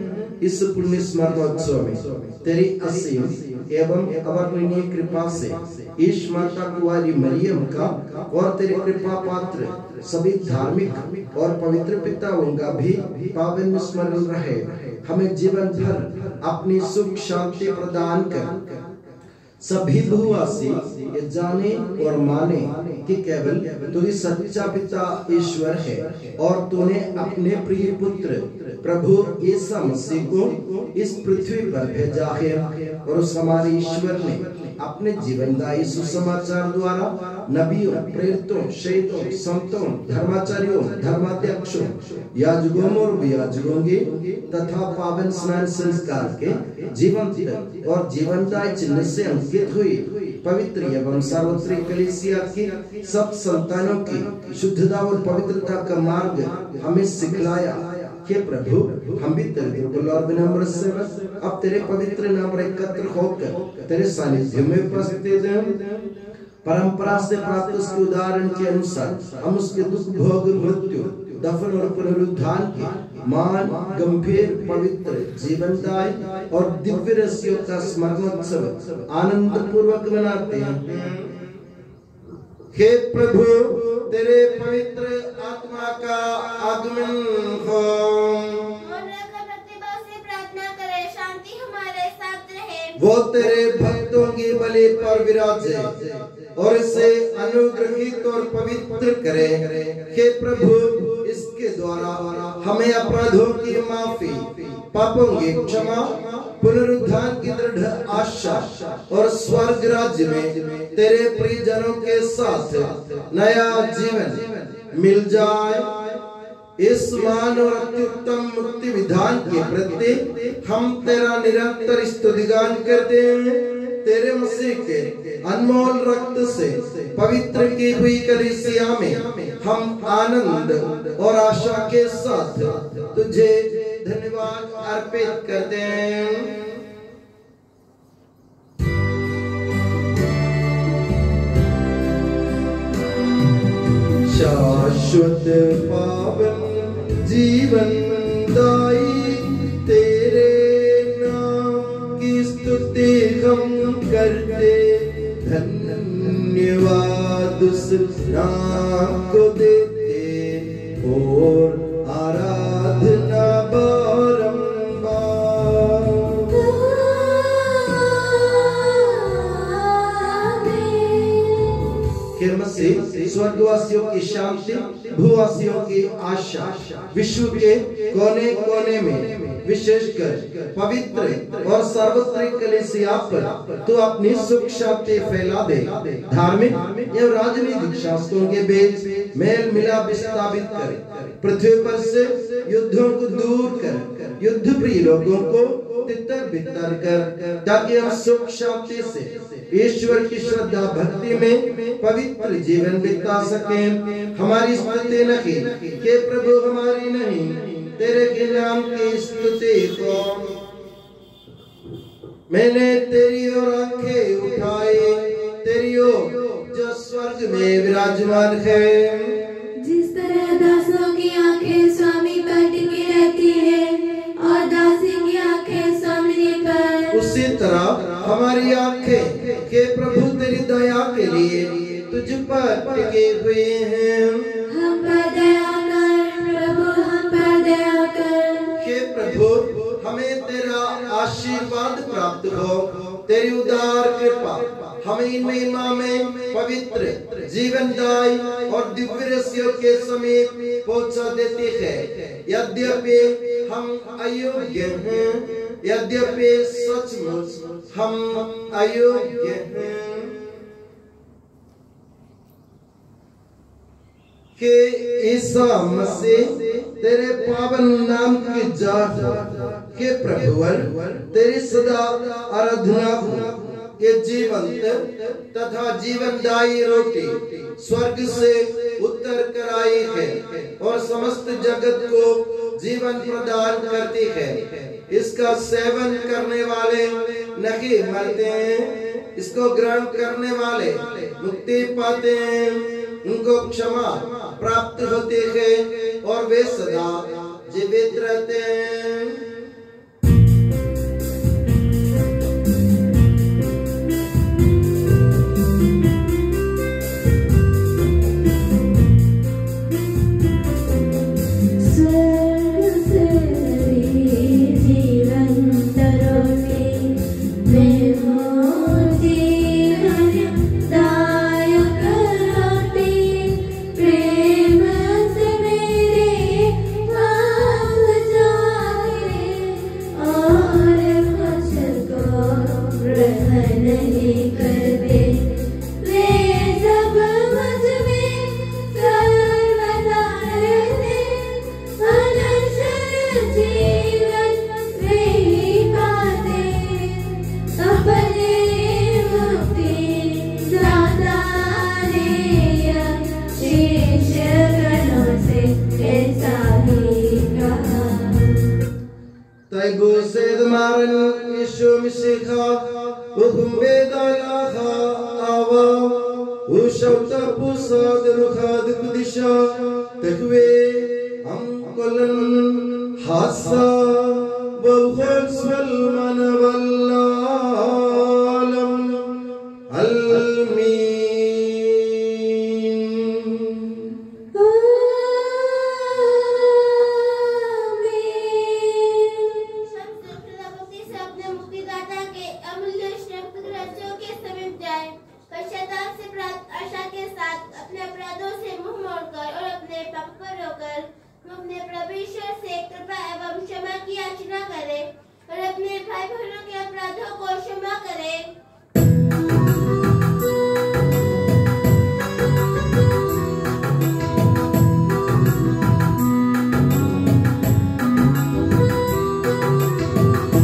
इस पुण्य स्मरणोत्सव में तेरी असीम एवं अवर्णनीय कृपा से ईश माता कुंवारी मरियम का और तेरे कृपा पात्र सभी धार्मिक और पवित्र पिताओं का भी पावन स्मरण रहे। हमें जीवन भर अपनी सुख शांति प्रदान कर सभी भूवासी ये जाने और माने कि केवल तू ही सच्चा पिता ईश्वर है और तूने अपने प्रिय पुत्र प्रभु यीशु मसीह को इस पृथ्वी पर भेजा है। और उस हमारे ईश्वर ने अपने जीवनदायी सुसमाचार द्वारा नबियों, प्रेरितों, शहीदों, संतों, धर्माचार्यों, धर्माध्यक्षों, याजकों और वियाजकों के तथा पावन स्नान संस्कार के जीवंत और जीवनदायी चिन्ह से अंकित हुई पवित्र एवं सार्वत्रिक कलीसिया की सब संतानों की शुद्धता और पवित्रता का मार्ग हमें सिखलाया। हे प्रभु, हम भी तेरे दुर्बल और विनम्र सेवक अब तेरे पवित्र नाम पर एकत्र होकर तेरे सानिध्य में उपस्थित हैं। परंपरा से प्राप्त उसके उदाहरण के अनुसार हम उसके दुख, भोग, मृत्यु, दफन और पुनरुत्थान की मान, गंभीर, पवित्र, जीवनदायी और दिव्य रहस्यों का स्मरणोत्सव आनंद पूर्वक मनाते हैं। हे प्रभु, तेरे पवित्र आत्मा का आगमन हो। प्रार्थना करें, शांति हमारे साथ रहे। वो तेरे भक्तों की बलि पर विराजे और इसे अनुग्रहित और पवित्र करे। हे प्रभु, इसके द्वारा हमें अपराधों की माफी, पापों की क्षमा, पुनरुत्थान की दृढ़ आशा और स्वर्ग राज्य में तेरे प्रियजनों के साथ नया जीवन मिल जाए। इस मान और अत्युत्तम मुक्ति विधान के प्रति हम तेरा निरंतर स्तुतिगान करते हैं। तेरे मसीह के अनमोल रक्त से पवित्र की हुई कलीसिया में हम आनंद और आशा के साथ तुझे धन्यवाद अर्पित करते हैं। शाश्वत पावन जीवन दाई तेरे नाम की स्तुति हम करते, धन्यवाद उस नाम को देते और आराधना स्वर्गवासियों की शांति, भूवासियों की आशा, विश्व के कोने कोने में विशेषकर पवित्र और सार्वत्रिक कलीसिया पर तू अपनी सुख शांति फैला दे। धार्मिक एवं राजनीतिक शासकों के बीच मेल मिलाप स्थापित कर, पृथ्वी पर से युद्धों को दूर कर, युद्ध प्रिय लोगों को तितर बितर कर, ताकि हम सुख शांति से ईश्वर की श्रद्धा भक्ति में पवित्र जीवन बिता सकें। हमारी स्तुति नहीं कि प्रभु हमारी नहीं, तेरे के नाम की स्तुति को मैंने तेरी ओर आंखें उठाई, तेरी ओर जो स्वर्ग में विराजमान है। जिस तरह दासों की आंखें स्वामी पर टिकी रहती है और दासी की आंखें स्वामिनी पर, उसी तरह हमारी आंखें के प्रभु तेरी दया के लिए तुझ पर टिके हुए हैं। हम पर दया कर प्रभु, हम पर दया कर। हे प्रभु, हमें तेरा आशीर्वाद प्राप्त हो, तेरी उदार कृपा हमें इन महिमा में पवित्र जीवनदायी और दिव्य रहस्यों के समीप पहुंचा देती है। यद्यपि हम अयोग्य हैं, यद्यपि सचमुच हम अयोग्य हैं, कि ईसा मसीह तेरे पावन नाम की जात के प्रभुवर तेरी सदा आराधना कि जीवंत तथा जीवनदायी रोटी स्वर्ग से उतर कर आई है और समस्त जगत को जीवन प्रदान करती है। इसका सेवन करने वाले नहीं मरते हैं, इसको ग्रहण करने वाले मुक्ति पाते हैं, उनको क्षमा प्राप्त होती है और वे सदा जीवित रहते हैं।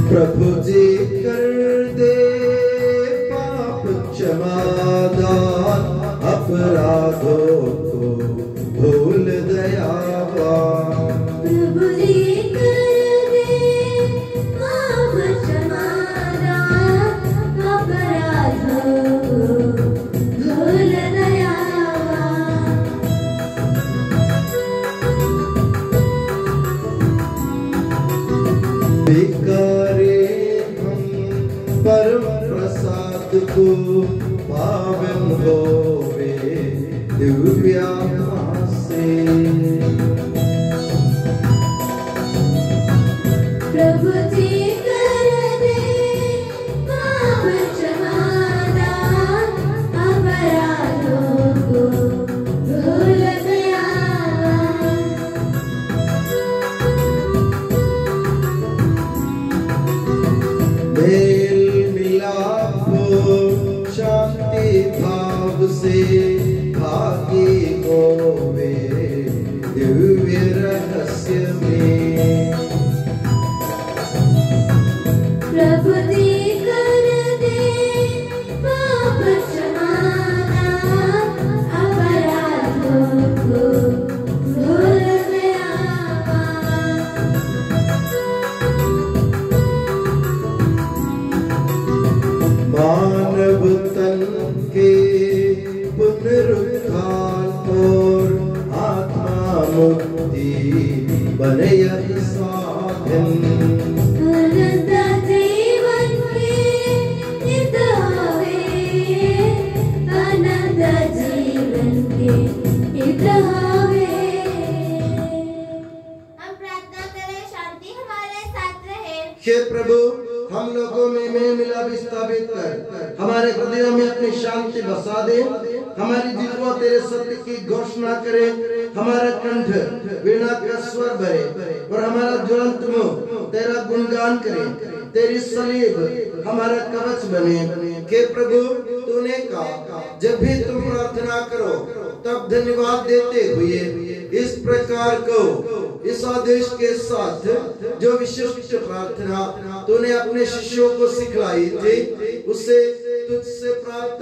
प्रभु जी कर दे पाप क्षमादान, अपराधों को भूल दयावान। प्रभु जी कर दे पाप क्षमादान, अपराधों को भूल दयावान। परम प्रसाद को पावन होवे दिव्यात्मा से। प्रभु जी कर दे पाप क्षमादान, अपराधों को भूल दयावान। शांति भाव से भागी होवे दिव्य रहस्य में। प्रभु जी कर दे पाप क्षमादान, अपराधों को भूल दयावान। मानव तन के पुनरुत्थान और आत्मा मुक्ति बने यही साधन। अनंत जीवन के हित होवे, अनंत जीवन के हित होवे। हम प्रार्थना करें, शांति हमारे साथ रहे। हे प्रभु, हम लोगों में मेल मिलाप स्थापित कर हमारे हृदयों में अपनी शांति बसा दे। हमारी जिह्वा तेरे सत्य की घोषणा करे, हमारा कंठ वीणा का स्वर भरे और हमारा ज्वलंत मुंह तेरा गुणगान करे। तेरी सलीब हमारा कवच बने। हे प्रभु, तूने कहा जब भी तुम प्रार्थना करो तब धन्यवाद देते हुए इस प्रकार को इस आदेश के साथ जो विशिष्ट प्रार्थना तूने अपने शिष्यों को सिखलाई थी, उससे तुझसे प्राप्त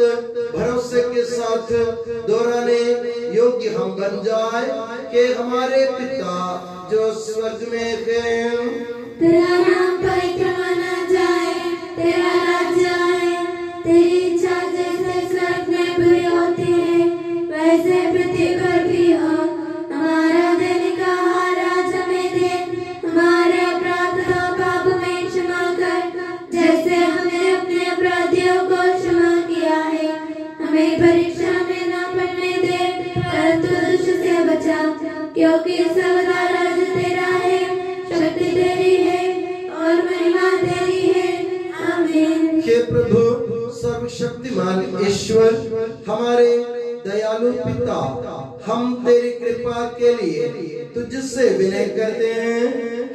भरोसे के साथ दोहराने योग्य हम बन जाए कि हमारे पिता जो स्वर्ग में है, तेरा नाम पवित्र माना जाए, तेरा राज्य आए, तेरी इच्छा जैसे स्वर्ग में पूरी होती है वैसे पृथ्वी पर भी हो। हमारा दैनिक आहार आज हमें दे, हमारे अपराध और पाप में क्षमा कर जैसे हमने अपने अपराधियों को क्षमा किया है। हमें परीक्षा में न पड़ने दे परंतु दुष्ट से बचा, क्योंकि सर्वदा राज्य तेरा है, शक्ति तेरी है और महिमा तेरी है। आमीन। हे प्रभु सर्वशक्तिमान ईश्वर, हमारे दयालु पिता, हम तेरी कृपा के लिए तुझसे विनय करते हैं,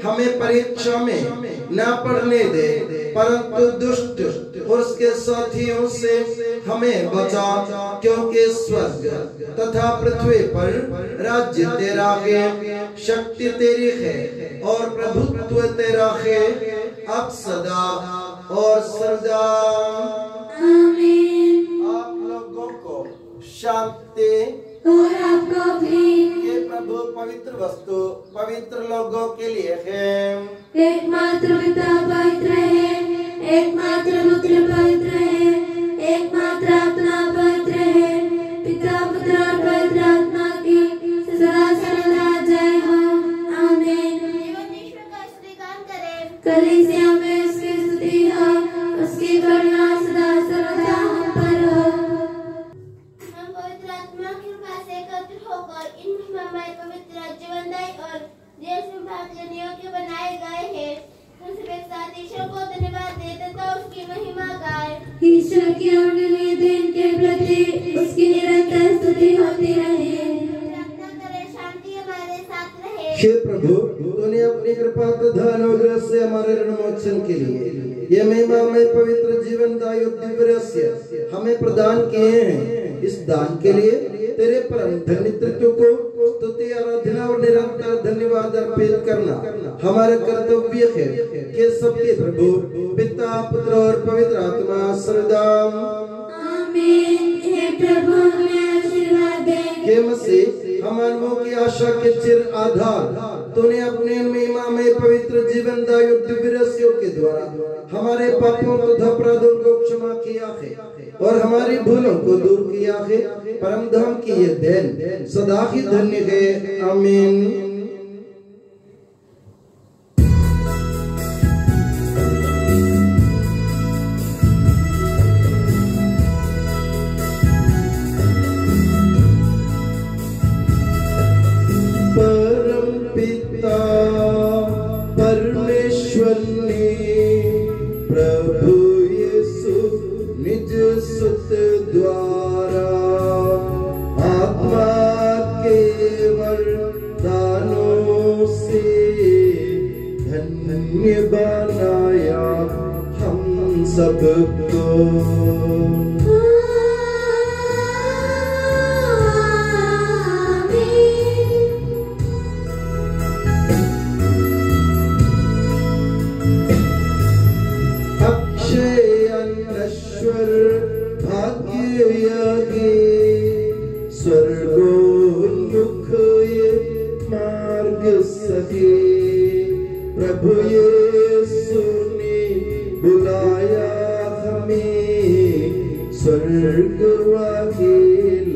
हमें परीक्षा में न पड़ने दे परंतु दुष्ट और उसके साथियों से हमें बचा, क्योंकि स्वर्ग तथा पृथ्वी पर राज्य तेरा है, शक्ति तेरी है और प्रभुत्व तेरा है अब सदा और सदा। आमीन। आप लोगों को शांति और आपको भी। ये प्रभु पवित्र वस्तु पवित्र लोगों के लिए है। एकमात्र पिता पवित्र है, एकमात्र पुत्र पवित्र है, एकमात्र आत्मा पवित्र है। पिता पुत्र और पवित्र आत्मा की सदा सर्वदा जय हो। आमीन। ईश्वर का स्तुतिगान करें। कलीसिया में उसकी स्तुति हो, उसकी करुणा सदा सर्वदा हम पर हो। हम पवित्र आत्मा की कृपा से एकत्रित होकर इन महिमामय पवित्र जीवनदायी और देश में भाग लेने योग्य बनाए गए हैं। हम सब एक साथ ईश्वर को धन्यवाद देते तथा उसकी महिमा गाए। ईश्वर की अवनीय देन के प्रति उसकी निरंतर स्तुति होती रहे। प्रार्थना करें, शांति हमारे साथ रहे। हे प्रभु, तूने अपनी कृपा तथा अनुग्रह से हमारे ऋण मोचन के लिए ये महिमामय पवित्र जीवनदायी दिव्य रहस्य हमें प्रदान किए हैं। इस दान के लिए तेरे परम धन्यत्व को स्तुति आराधना और निरंतर धन्यवाद अर्पित करना हमारा कर्तव्य है कि सबके प्रभु पिता पुत्र और पवित्र आत्मा सदा। आमीन। हे प्रभु हमें आशीर्वाद दे। हे मसीह, हम मानवों की आशा के चिर आधार तूने अपने महिमा में पवित्र जीवनदायी दिव्य रहस्यों के द्वारा हमारे पापों तथा अपराधों को क्षमा किया है और हमारी भूलों को दूर किया है। परम धाम की ये देन सदा ही धन्य है। आमीन। परमेश्वर ने प्रभु यीशु निज सुत द्वारा आत्मा के वरदानों से धन्य बनाया हम सबको। स्वर्गोन्मुख ये मार्ग सहे प्रभु यीशु ने बुलाया हमें, स्वर्ग वाहिल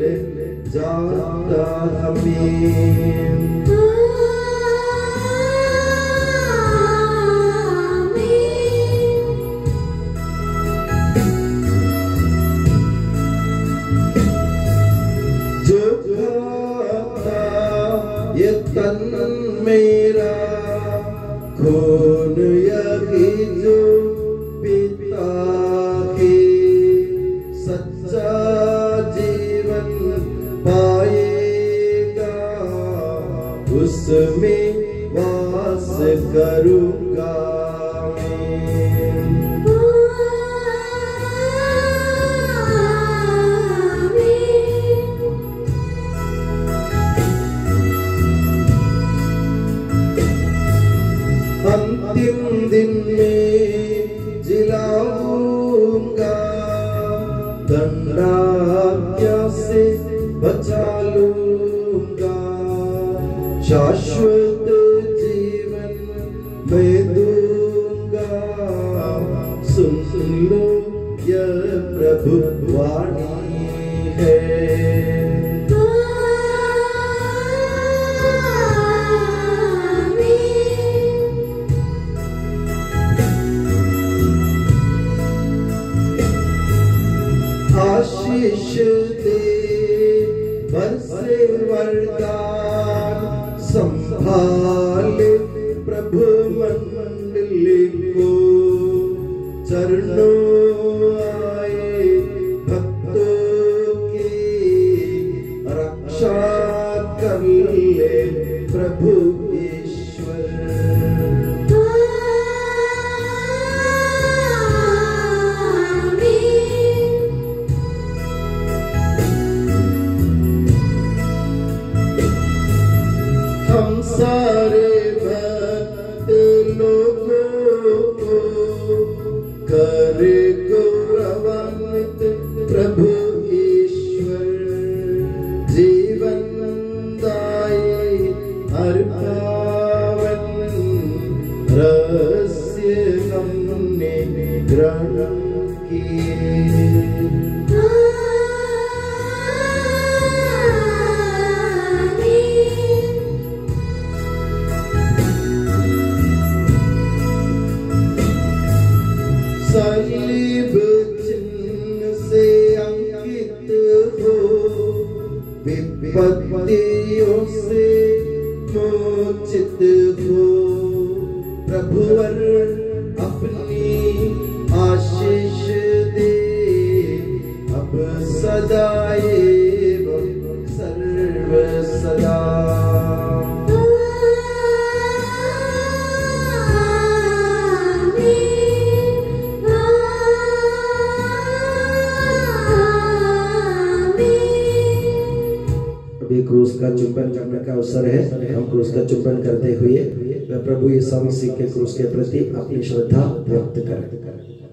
जाता हमें। ये तन मेरा खून यही जो पिता के सच्चा जीवन पाएगा, सुन लो यह प्रभु वाणी है। आशीष दे बरसे वरदान, संभाले प्रभु मंडली को, चरणों आए भक्तों की रक्षा कर ले प्रभु ईश्वर। हम सारे भक्त लोगों को करे गौरवान्वित प्रभु ईश्वर, जीवन दायी हर पावन रहस्य हमने ग्रहण किए। सलीब चिन्ह से अंकित हो, विपत्तियों से मोचित हो, प्रभुवर अपनी आशीष दे अब सदा एवं सर्व सदा। अभी क्रूस का चुंबन करने का अवसर है। हम क्रूस का चुंबन करते हुए प्रभु यीशु मसीह के क्रूस के प्रति अपनी श्रद्धा व्यक्त करें।